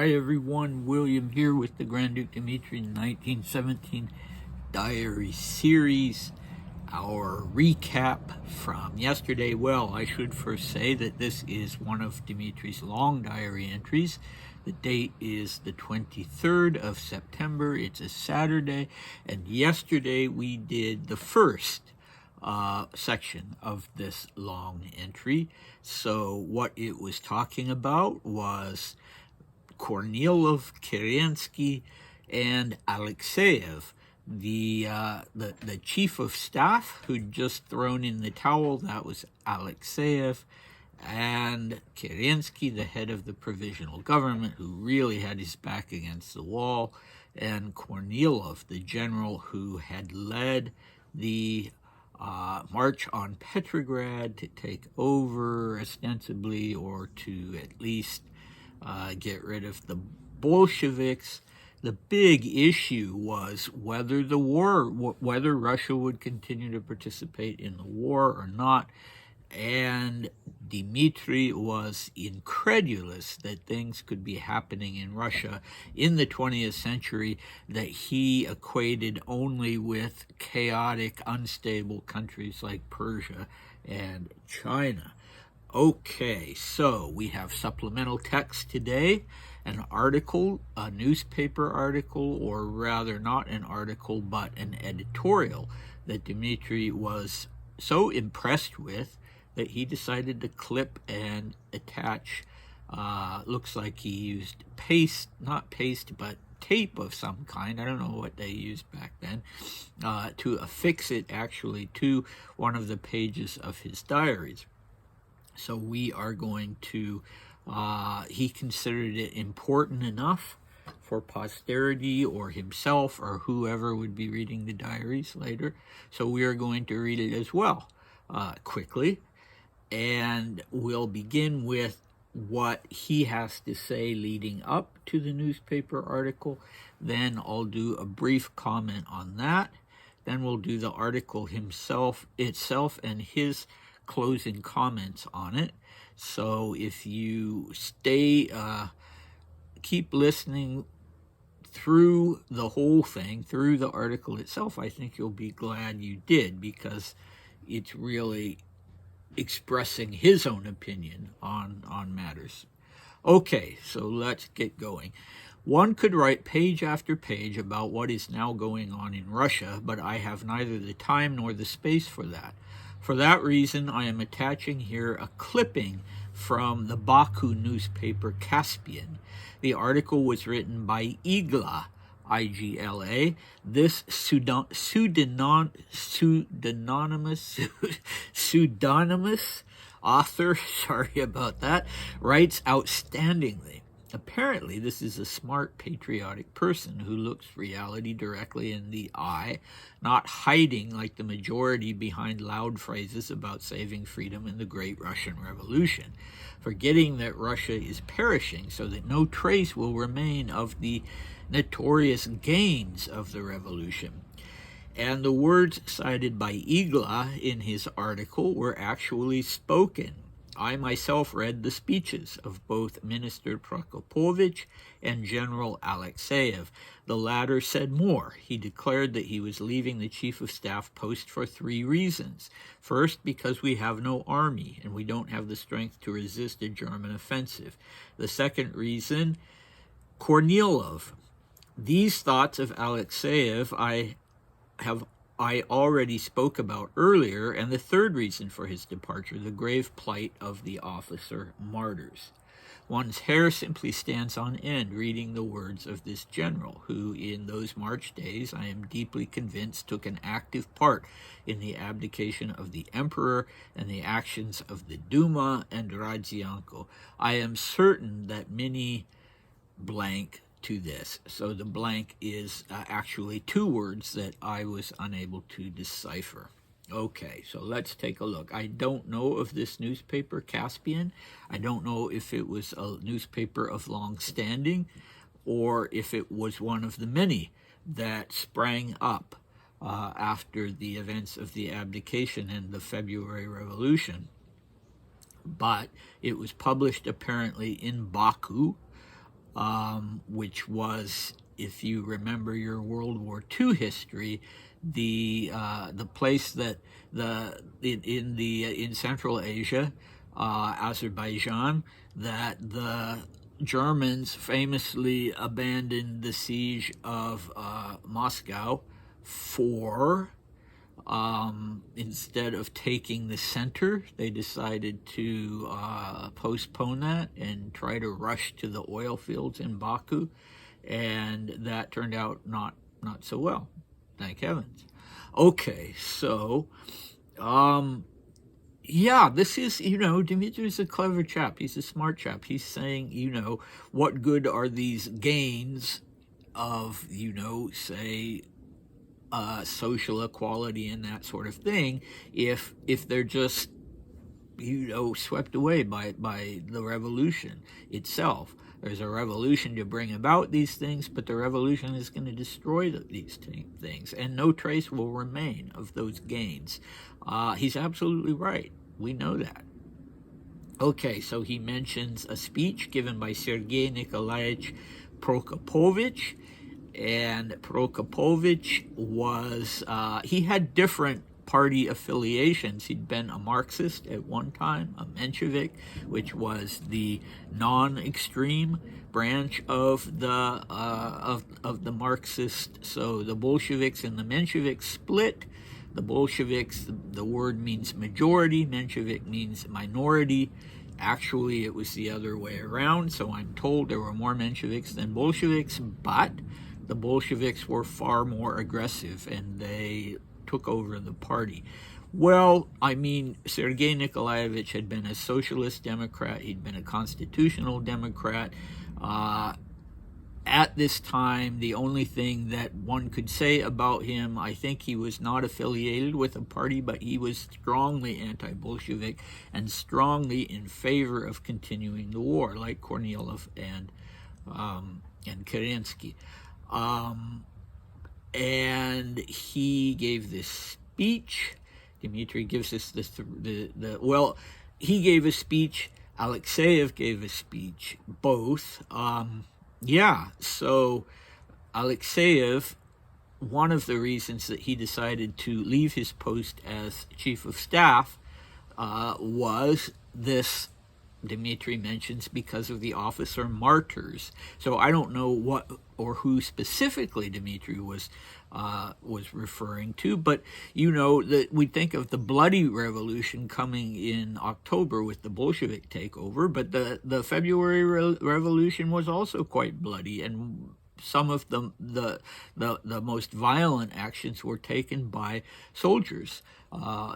Hi everyone, William here with the Grand Duke Dmitri 1917 Diary Series. Our recap from yesterday. Well, I should first say that this is one of Dmitri's long diary entries. The date is the 23rd of September. It's a Saturday, and yesterday we did the first section of this long entry. So what it was talking about was Kornilov, Kerensky, and Alexeyev, the chief of staff who'd just thrown in the towel. That was Alexeyev, and Kerensky, the head of the provisional government, who really had his back against the wall, and Kornilov, the general who had led the march on Petrograd to take over, ostensibly, or to at least get rid of the Bolsheviks. The big issue was whether whether Russia would continue to participate in the war or not. And Dmitri was incredulous that things could be happening in Russia in the 20th century that he equated only with chaotic, unstable countries like Persia and China. Okay, so we have supplemental text today, an article, a newspaper article, or rather not an article, but an editorial that Dmitri was so impressed with that he decided to clip and attach, looks like he used not paste, but tape of some kind, I don't know what they used back then, to affix it actually to one of the pages of his diaries. So we are going to, he considered it important enough for posterity or himself or whoever would be reading the diaries later. So we are going to read it as well, quickly. And we'll begin with what he has to say leading up to the newspaper article. Then I'll do a brief comment on that. Then we'll do the article itself and his closing comments on it. So if you keep listening through the whole thing, through the article itself, I think you'll be glad you did, because it's really expressing his own opinion on matters. Okay, so let's get going. One could write page after page about what is now going on in Russia, but I have neither the time nor the space for that. For that reason, I am attaching here a clipping from the Baku newspaper Caspian. The article was written by Igla, I-G-L-A. This pseudonymous author, sorry about that, writes outstandingly. Apparently, this is a smart, patriotic person who looks reality directly in the eye, not hiding like the majority behind loud phrases about saving freedom in the Great Russian Revolution, forgetting that Russia is perishing so that no trace will remain of the notorious gains of the revolution. And the words cited by Igla in his article were actually spoken. I myself read the speeches of both Minister Prokopovich and General Alexeyev. The latter said more. He declared that he was leaving the Chief of Staff post for 3 reasons. First, because we have no army and we don't have the strength to resist a German offensive. The second reason, Kornilov. These thoughts of Alexeyev I already spoke about earlier, and the third reason for his departure, the grave plight of the officer martyrs. One's hair simply stands on end reading the words of this general, who in those March days, I am deeply convinced, took an active part in the abdication of the emperor and the actions of the Duma and Radzianko. I am certain that many blank to this. So the blank is actually 2 words that I was unable to decipher. Okay, so let's take a look. I don't know of this newspaper, Caspian. I don't know if it was a newspaper of long standing or if it was one of the many that sprang up after the events of the abdication and the February Revolution. But it was published apparently in Baku, which was, if you remember your World War II history, the place that in Central Asia, Azerbaijan, that the Germans famously abandoned the siege of Moscow for, instead of taking the center, they decided to postpone that and try to rush to the oil fields in Baku, and that turned out not so well, thank heavens. Okay, so yeah, this is, Dmitri's a clever chap. He's a smart chap. He's saying, what good are these gains of, say, social equality and that sort of thing if they're just, swept away by the revolution itself. There's a revolution to bring about these things, but the revolution is going to destroy these things, and no trace will remain of those gains. He's absolutely right. We know that. Okay, so he mentions a speech given by Sergei Nikolaevich Prokopovich, and Prokopovich was, he had different party affiliations. He'd been a Marxist at one time, a Menshevik, which was the non-extreme branch of the Marxist. So the Bolsheviks and the Mensheviks split. The Bolsheviks, the word means majority, Menshevik means minority. Actually, it was the other way around, so I'm told there were more Mensheviks than Bolsheviks, but the Bolsheviks were far more aggressive, and they took over the party. Well, I mean, Sergei Nikolaevich had been a socialist Democrat. He'd been a constitutional Democrat. At this time, the only thing that one could say about him, I think he was not affiliated with a party, but he was strongly anti-Bolshevik and strongly in favor of continuing the war, like Kornilov and Kerensky. And he gave this speech. Dmitri gives us well, he gave a speech. Alexeyev gave a speech. Both. Yeah, so Alexeyev, one of the reasons that he decided to leave his post as chief of staff was this, Dmitri mentions, because of the officer martyrs. So I don't know what or who specifically Dmitri was referring to, but that we think of the bloody revolution coming in October with the Bolshevik takeover, but the February revolution was also quite bloody, and some of the most violent actions were taken by soldiers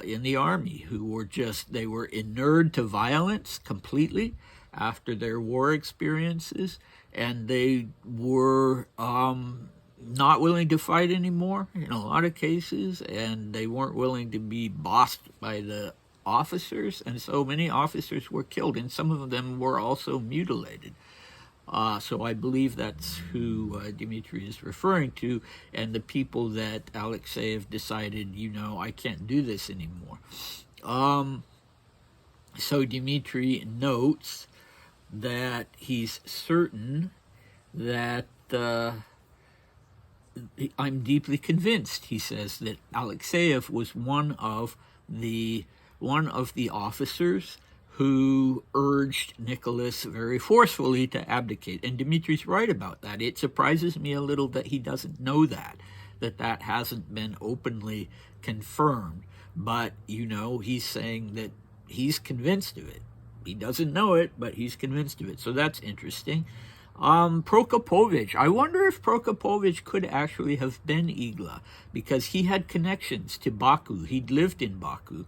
in the army who were they were inured to violence completely after their war experiences, and they were not willing to fight anymore in a lot of cases, and they weren't willing to be bossed by the officers, and so many officers were killed, and some of them were also mutilated. So I believe that's who Dmitri is referring to, and the people that Alexeyev decided, I can't do this anymore. So Dmitri notes that he's certain that I'm deeply convinced, he says, that Alexeyev was one of the officers who urged Nicholas very forcefully to abdicate. And Dmitri's right about that. It surprises me a little that he doesn't know that hasn't been openly confirmed. But, he's saying that he's convinced of it. He doesn't know it, but he's convinced of it. So that's interesting. Prokopovich. I wonder if Prokopovich could actually have been Igla, because he had connections to Baku. He'd lived in Baku.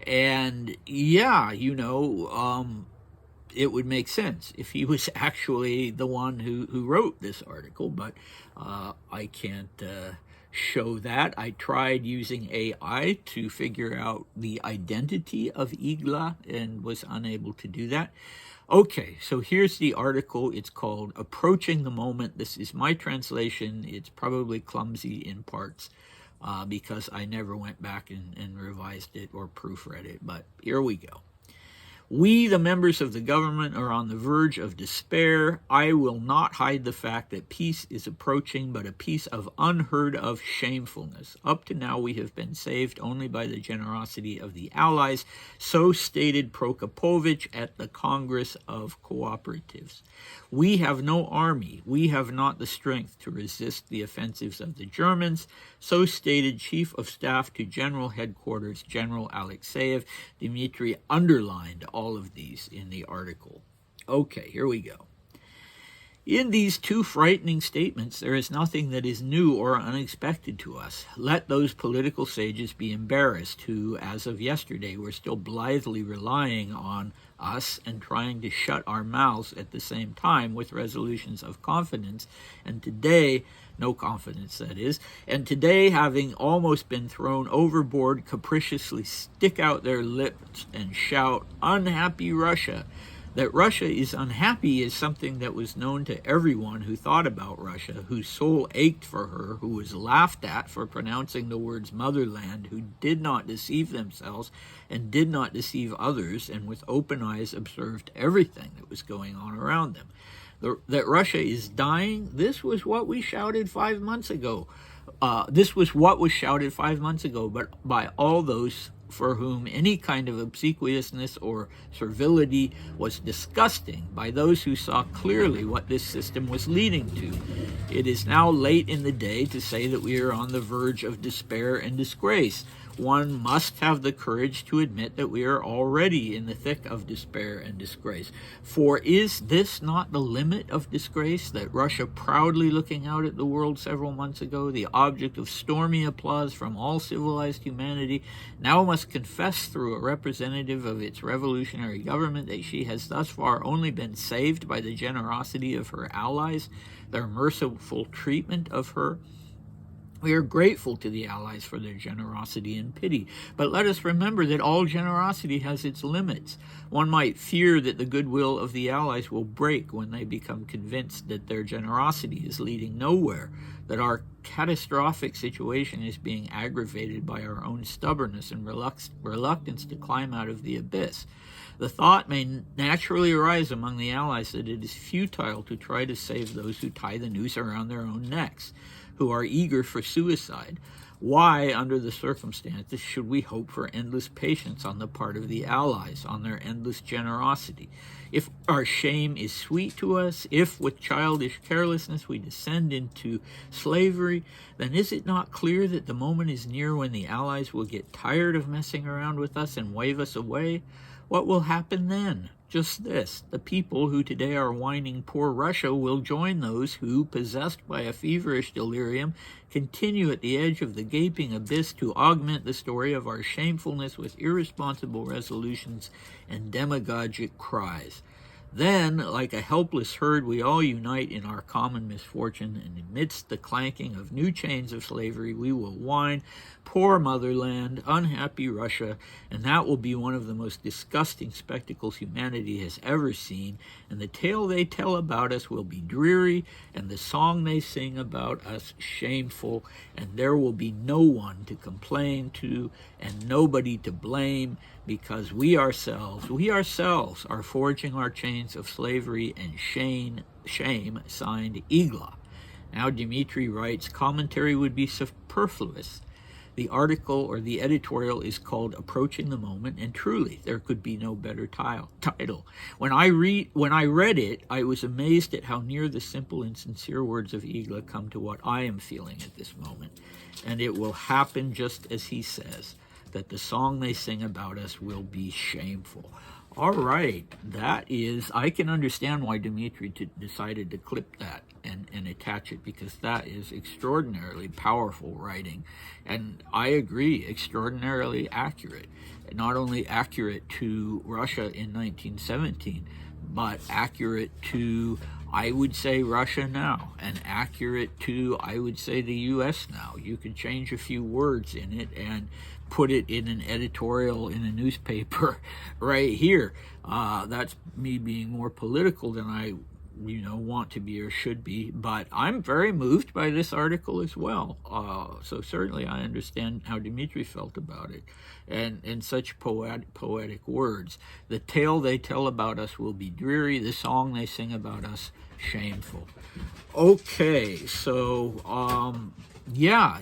And yeah, it would make sense if he was actually the one who wrote this article, but I can't show that. I tried using AI to figure out the identity of Igla and was unable to do that. Okay, so here's the article. It's called Approaching the Moment. This is my translation. It's probably clumsy in parts because I never went back and revised it or proofread it, but here we go. We, the members of the government, are on the verge of despair. I will not hide the fact that peace is approaching, but a peace of unheard of shamefulness. Up to now, we have been saved only by the generosity of the Allies, so stated Prokopovich at the Congress of Cooperatives. We have no army. We have not the strength to resist the offensives of the Germans, so stated Chief of Staff to General Headquarters General Alexeyev. Dmitri underlined all of these in the article. Okay, here we go. In these two frightening statements, there is nothing that is new or unexpected to us. Let those political sages be embarrassed who, as of yesterday, were still blithely relying on us and trying to shut our mouths at the same time with resolutions of confidence, and today, no confidence that is, and today, having almost been thrown overboard, capriciously stick out their lips and shout, "Unhappy Russia." That Russia is unhappy is something that was known to everyone who thought about Russia, whose soul ached for her, who was laughed at for pronouncing the words motherland, who did not deceive themselves and did not deceive others, and with open eyes observed everything that was going on around them. That Russia is dying, this was what we shouted 5 months ago. This was what was shouted 5 months ago, but by all those for whom any kind of obsequiousness or servility was disgusting, by those who saw clearly what this system was leading to. It is now late in the day to say that we are on the verge of despair and disgrace. One must have the courage to admit that we are already in the thick of despair and disgrace. For is this not the limit of disgrace, that Russia, proudly looking out at the world several months ago, the object of stormy applause from all civilized humanity, now must confess through a representative of its revolutionary government that she has thus far only been saved by the generosity of her allies, their merciful treatment of her? We are grateful to the Allies for their generosity and pity, but let us remember that all generosity has its limits. One might fear that the goodwill of the Allies will break when they become convinced that their generosity is leading nowhere, that our catastrophic situation is being aggravated by our own stubbornness and reluctance to climb out of the abyss. The thought may naturally arise among the Allies that it is futile to try to save those who tie the noose around their own necks, who are eager for suicide. Why, under the circumstances, should we hope for endless patience on the part of the Allies, on their endless generosity? If our shame is sweet to us, if with childish carelessness we descend into slavery, then is it not clear that the moment is near when the Allies will get tired of messing around with us and wave us away? What will happen then? Just this: the people who today are whining poor Russia will join those who, possessed by a feverish delirium, continue at the edge of the gaping abyss to augment the story of our shamefulness with irresponsible resolutions and demagogic cries. Then, like a helpless herd, we all unite in our common misfortune, and amidst the clanking of new chains of slavery, we will whine, "Poor motherland, unhappy Russia," and that will be one of the most disgusting spectacles humanity has ever seen, and the tale they tell about us will be dreary, and the song they sing about us shameful, and there will be no one to complain to, and nobody to blame, because we ourselves are forging our chains of slavery and shame, signed Igla. Now Dmitri writes, commentary would be superfluous. The article or the editorial is called Approaching the Moment, and truly there could be no better title. When I read it, I was amazed at how near the simple and sincere words of Igla come to what I am feeling at this moment. And it will happen just as he says, that the song they sing about us will be shameful. All right, that is, I can understand why Dmitri decided to clip that and attach it, because that is extraordinarily powerful writing. And I agree, extraordinarily accurate. Not only accurate to Russia in 1917, but accurate to, I would say, Russia now, and accurate to, I would say, the U.S. now. You could change a few words in it and put it in an editorial in a newspaper right here. That's me being more political than I want to be or should be. But I'm very moved by this article as well. So certainly I understand how Dmitri felt about it, and in such poetic words. The tale they tell about us will be dreary. The song they sing about us shameful. Okay, so yeah,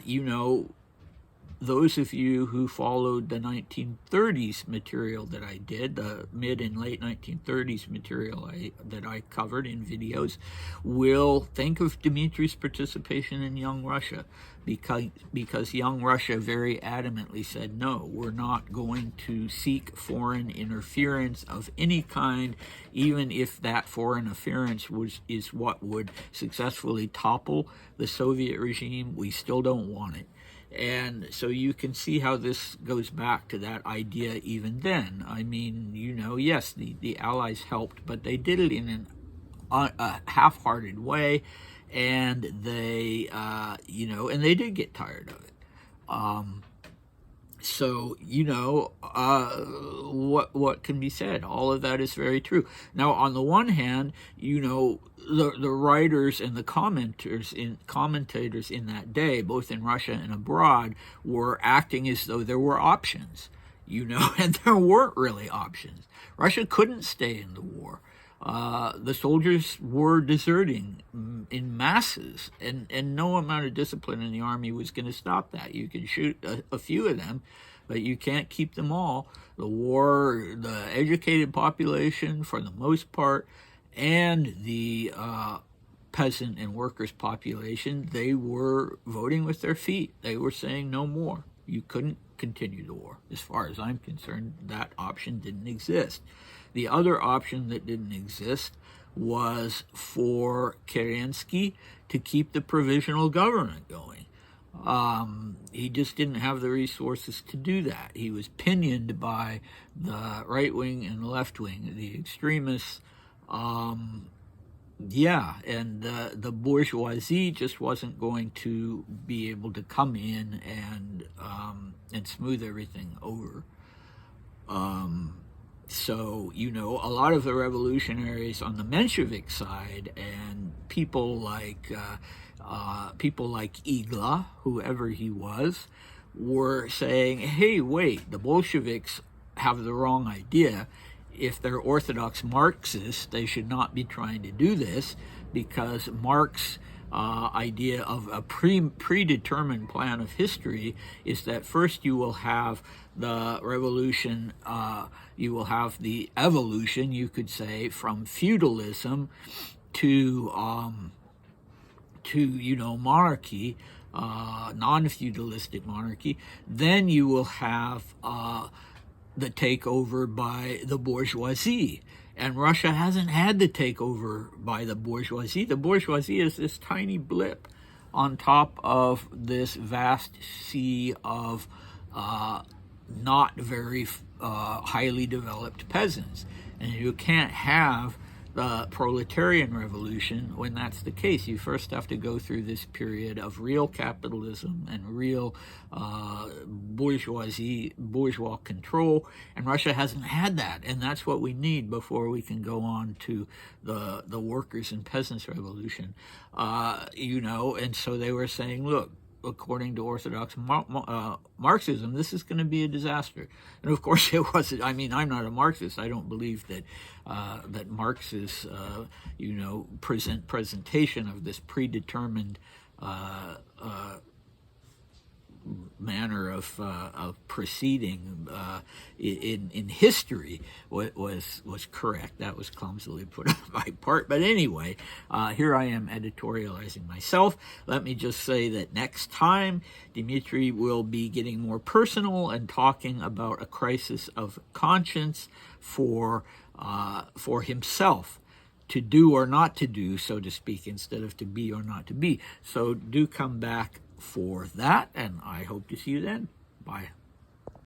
those of you who followed the 1930s material that I did, the mid and late 1930s material that I covered in videos, will think of Dmitri's participation in Young Russia, because Young Russia very adamantly said, no, we're not going to seek foreign interference of any kind, even if that foreign interference is what would successfully topple the Soviet regime. We still don't want it. And so you can see how this goes back to that idea even then. I mean, yes, the Allies helped, but they did it in a half-hearted way, and they, and they did get tired of it. So, what can be said? All of that is very true. Now, on the one hand, the writers and the commentators in that day, both in Russia and abroad, were acting as though there were options, and there weren't really options. Russia couldn't stay in the war. The soldiers were deserting in masses, and no amount of discipline in the army was going to stop that. You can shoot a few of them, but you can't keep them all. The educated population, for the most part, and the peasant and workers' population, they were voting with their feet. They were saying no more. You couldn't continue the war. As far as I'm concerned, that option didn't exist. The other option that didn't exist was for Kerensky to keep the provisional government going. He just didn't have the resources to do that. He was pinioned by the right wing and the left wing, the extremists. And the bourgeoisie just wasn't going to be able to come in and smooth everything over. So, a lot of the revolutionaries on the Menshevik side and people like Igla, whoever he was, were saying, hey, wait, the Bolsheviks have the wrong idea. If they're Orthodox Marxists, they should not be trying to do this, because Marx' idea of a predetermined plan of history is that first you will have the revolution, you will have the evolution, you could say, from feudalism to monarchy, non-feudalistic monarchy. Then you will have the takeover by the bourgeoisie. And Russia hasn't had the takeover by the bourgeoisie. The bourgeoisie is this tiny blip on top of this vast sea of not very highly developed peasants. And you can't have the proletarian revolution when that's the case. You first have to go through this period of real capitalism and real bourgeois control, and Russia hasn't had that, and that's what we need before we can go on to the workers and peasants revolution. And so they were saying, look, according to Orthodox Marxism, this is going to be a disaster. And of course it wasn't. I mean, I'm not a Marxist. I don't believe that that Marx's presentation of this predetermined manner of proceeding in history was correct. That was clumsily put on my part. But anyway, here I am editorializing myself. Let me just say that next time, Dmitri will be getting more personal and talking about a crisis of conscience for himself, to do or not to do, so to speak, instead of to be or not to be. So do come back for that, and I hope to see you then. Bye.